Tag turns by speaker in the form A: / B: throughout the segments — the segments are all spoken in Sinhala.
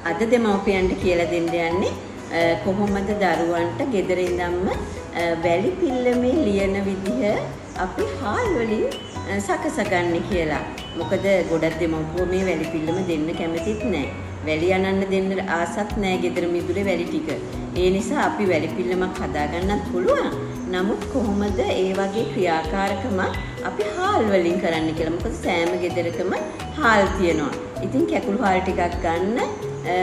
A: අද දෙමව්පියන්ට කියලා දෙන්න යන්නේ කොහොමද දරුවන්ට ගෙදර ඉඳන්ම වැලි පිල්ලමේ ලියන විදිහ අපි හාල් වලින් සකසගන්නේ කියලා. මොකද ගොඩක් දෙමව්පියෝ මේ වැලි පිල්ලම දෙන්න කැමතිත් නැහැ. වැලි අනන්න දෙන්න ආසත් නැහැ ගෙදර මිදුලේ වැලි ටික. ඒ නිසා අපි වැලි පිල්ලමක් හදාගන්නත් පුළුවන්. නමුත් කොහොමද ඒ වගේ ක්‍රියාකාරකම අපි හාල් වලින් කරන්න කියලා. මොකද සෑම ගෙදරකම හාල් තියෙනවා. ඉතින් කැකුළු හාල් ටිකක් ගන්න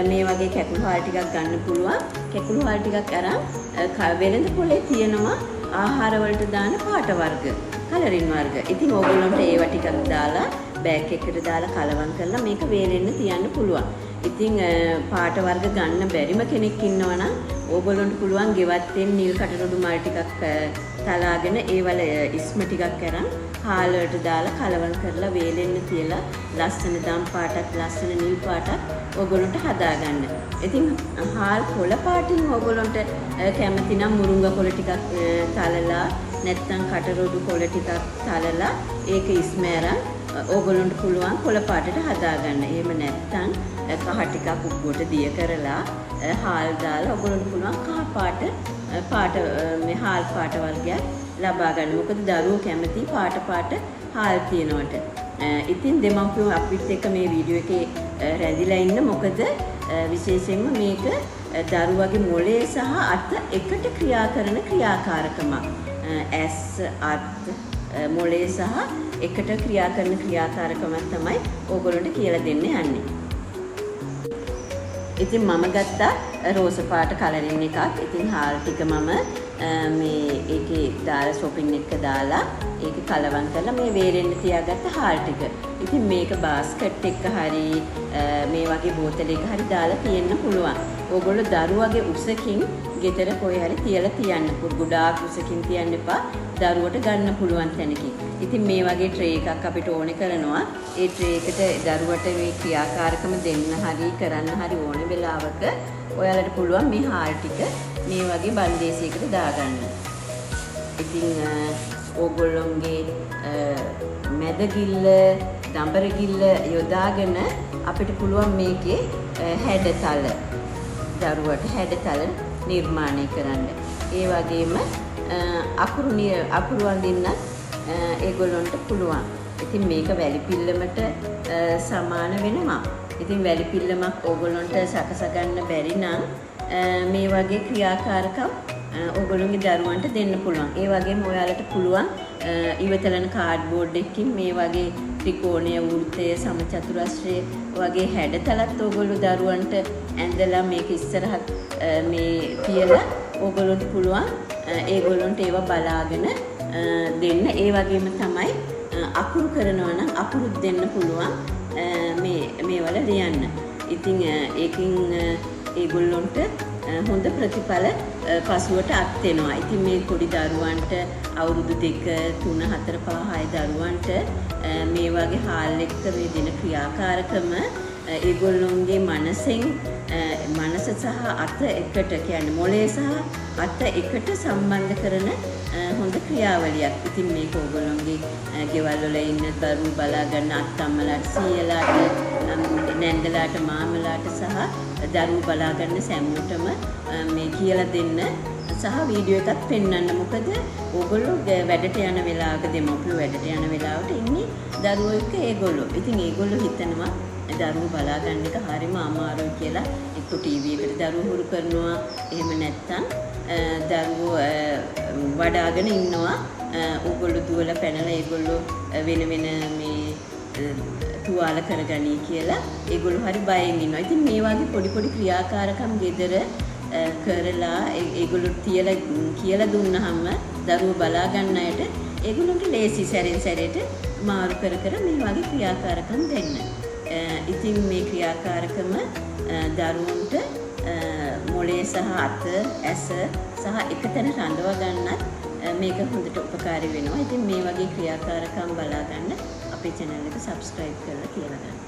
A: මේ වගේ කැකුළු හාල් ටිකක් ගන්න පුළුවන්. කැකුළු හාල් ටිකක් අරන් වෙළඳ පොලේ තියෙනවා ආහාර වලට දාන පාට වර්ග, කලරින් වර්ග. ඉතින් ඕගොල්ලන්ට ඒවා ටිකක් දාලා බෑග් එකකට දාලා කලවම් කරලා මේක වේලෙන්න තියන්න පුළුවන්. ඉතින් පාට වර්ග ගන්න බැරිම කෙනෙක් ඉන්නවා නම් ඕගොල්ලන්ට පුළුවන් ගෙවත්තෙන් නිල් කටරොඩු මල් ටිකක් තලාගෙන ඒවල ඉස්ම ටිකක් අරන් හාල් වලට දාලා කලවම් කරලා වේලෙන්න තියලා ලස්සන දම් පාටක් ලස්සන නිල් පාටක් ඕගොල්ලන්ට හදාගන්න. ඉතින් හාල් කොළ පාටින් ඕගොල්ලන්ට කැමති නම් මුරුංග කොළ ටිකක් තලලා නැත්නම් කටරොඩු කොළ ටිකක් තලලා ඒක ඉස්ම අරන් ඕගොල්ලන්ට පුළුවන් කොළ පාටට හදාගන්න. එහෙම නැත්නම් කහ ටිකක් උගුවට දිය කරලා හාල් දාලා ඔයගොල්ලන්ට පුළුවන් කහ පාට මේ හාල් පාට වර්ගයක් ලබා ගන්න. මොකද දරුවෝ කැමති පාට හාල් තියනවට. ඉතින් දෙමව්පියෝ අපිත් එක්ක මේ වීඩියෝ එකේ රැඳිලා ඉන්න. මොකද විශේෂයෙන්ම මේක දරුවගේ මොළය සහ අත එකට ක්‍රියා කරන ක්‍රියාකාරකමක්. ඇස් අත් මොළය සහ එකට ක්‍රියා කරන ක්‍රියාකාරකමක් තමයි ඕගොල්ලන්ට කියලා දෙන්න යන්නේ. ඉතින් මම ගත්තා රෝස පාට කලරින් එකක්. ඉතින් හාල් ටික මම මේ ඒකේ දාලා shopping එක දාලා ඒක කලවම් කරලා මේ වේරෙන්න තියාගත්ත හාල් ටික. ඉතින් මේක බාස්කට් එක හරි මේ වගේ බෝතලයක හරි දාලා තියෙන්න පුළුවන්. ඕගොල්ලෝ දරුවගේ උසකින් ගෙදර කොහේ හරි තියලා තියන්න. ගොඩාක් උසකින් තියන්න එපා. දරුවට ගන්න පුළුවන් තැනකින්. ඉතින් මේ වගේ ට්‍රේ එකක් අපිට ඕනේ කරනවා. ඒ ට්‍රේ එකට දරුවට මේ ක්‍රියාකාරකම දෙන්න හරි කරන්න හරි ඕනේ වෙලාවක ඔයාලට පුළුවන් මේ හාල් ටික මේ වගේ බන්දේසියකට දාගන්න. ඉතින් ඕගොල්ලොන්ගේ මැද ගිල්ල, දඹර ගිල්ල යොදාගෙන අපිට පුළුවන් මේකේ හැඩතල දරුවට හැඩතල නිර්මාණය කරන්න. ඒ වගේම අකුරු අඳින්න ඒගොල්ලොන්ට පුළුවන්. ඉතින් මේක වැලි පිල්ලමට සමාන වෙනවා. ඉතින් වැලි පිල්ලමක් ඕගොල්ලොන්ට සකස ගන්න බැරි නම් මේ වගේ ක්‍රියාකාරකම් ඕගොල්ලොන්ගේ දරුවන්ට දෙන්න පුළුවන්. ඒ වගේම ඔයාලට පුළුවන් ඉවතලන කාඩ්බෝඩ් එකකින් මේ වගේ ත්‍රිකෝණීය වෘත්තය සමචතුරස්‍රය වගේ හැඩතලත් ඕගොල්ලෝ දරුවන්ට ඇඳලා මේක ඉස්සරහට මේ තියලා ඕගොල්ලොන්ට පුළුවන් ඒගොල්ලොන්ට ඒවා බලාගෙන දෙන්න. ඒ වගේම තමයි අකුරු කරනවා නම් අකුරුත් දෙන්න පුළුවන් මේවල ලියන්න. ඉතින් ඒකින් ඒගොල්ලොන්ට හොඳ ප්‍රතිඵල පසුවට අත් වෙනවා. ඉතින් මේ පොඩි දරුවන්ට අවුරුදු 2, 3, 4, 5, 6 දරුවන්ට මේ වගේ හාල් එක්ක මේ දෙන ක්‍රියාකාරකම ඒගොල්ලොන්ගේ මනස සහ අත එකට කියන්නේ මොළය සහ අත එකට සම්බන්ධ කරන හොඳ ක්‍රියාවලියක්. ඉතින් මේක ඕගොල්ලොන්ගේ ගෙවල් වල ඉන්න දරුවෝ බලා ගන්න අත්තම්මලාට, සීයලාට, නැන්දලාට, මාමලාට සහ දරුවෝ බලා ගන්න සැමෝටම මේ කියලා දෙන්න සහ වීඩියෝ එකක් පෙන්වන්න. මොකද ඕගොල්ලෝ වැඩට යන වෙලාවක දෙමව්පියෝ වැඩට යන වෙලාවට ඉන්නේ දරුවෝ එක්ක ඒගොල්ලෝ. ඉතින් ඒගොල්ලෝ හිතනවා දරුවෝ බලා ගන්න එක හරිම අමාරුයි කියලා. එක්ක ටීවී එකට දරුවෝ හුරු කරනවා. එහෙම නැත්නම් දරුවෝ වඩාගෙන ඉන්නවා. ඕගොල්ලෝ දුවලා පැනලා ඒගොල්ලෝ වෙන මේ තුවාල කරගනී කියලා ඒගොල්ලෝ හරි බයෙන් ඉන්නවා. ඉතින් මේ වගේ පොඩි ක්‍රියාකාරකම් ගෙදර කරලා ඒගොල්ලෝ කියලා දුන්නාම දරුවෝ බලා ගන්න අයට ඒගොල්ලන්ට ලේසි සැරෙන් සැරේට මාරු කර මේ වගේ ක්‍රියාකාරකම් දෙන්න. ඉතින් මේ ක්‍රියාකාරකම දරුවන්ට මොළය සහ අත, ඇස සහ එකතැන රඳවා ගන්නත් මේක හොඳට උපකාරී වෙනවා. ඉතින් මේ වගේ ක්‍රියාකාරකම් බලා ගන්න අපේ channel එක subscribe කරලා කියලා ගන්න.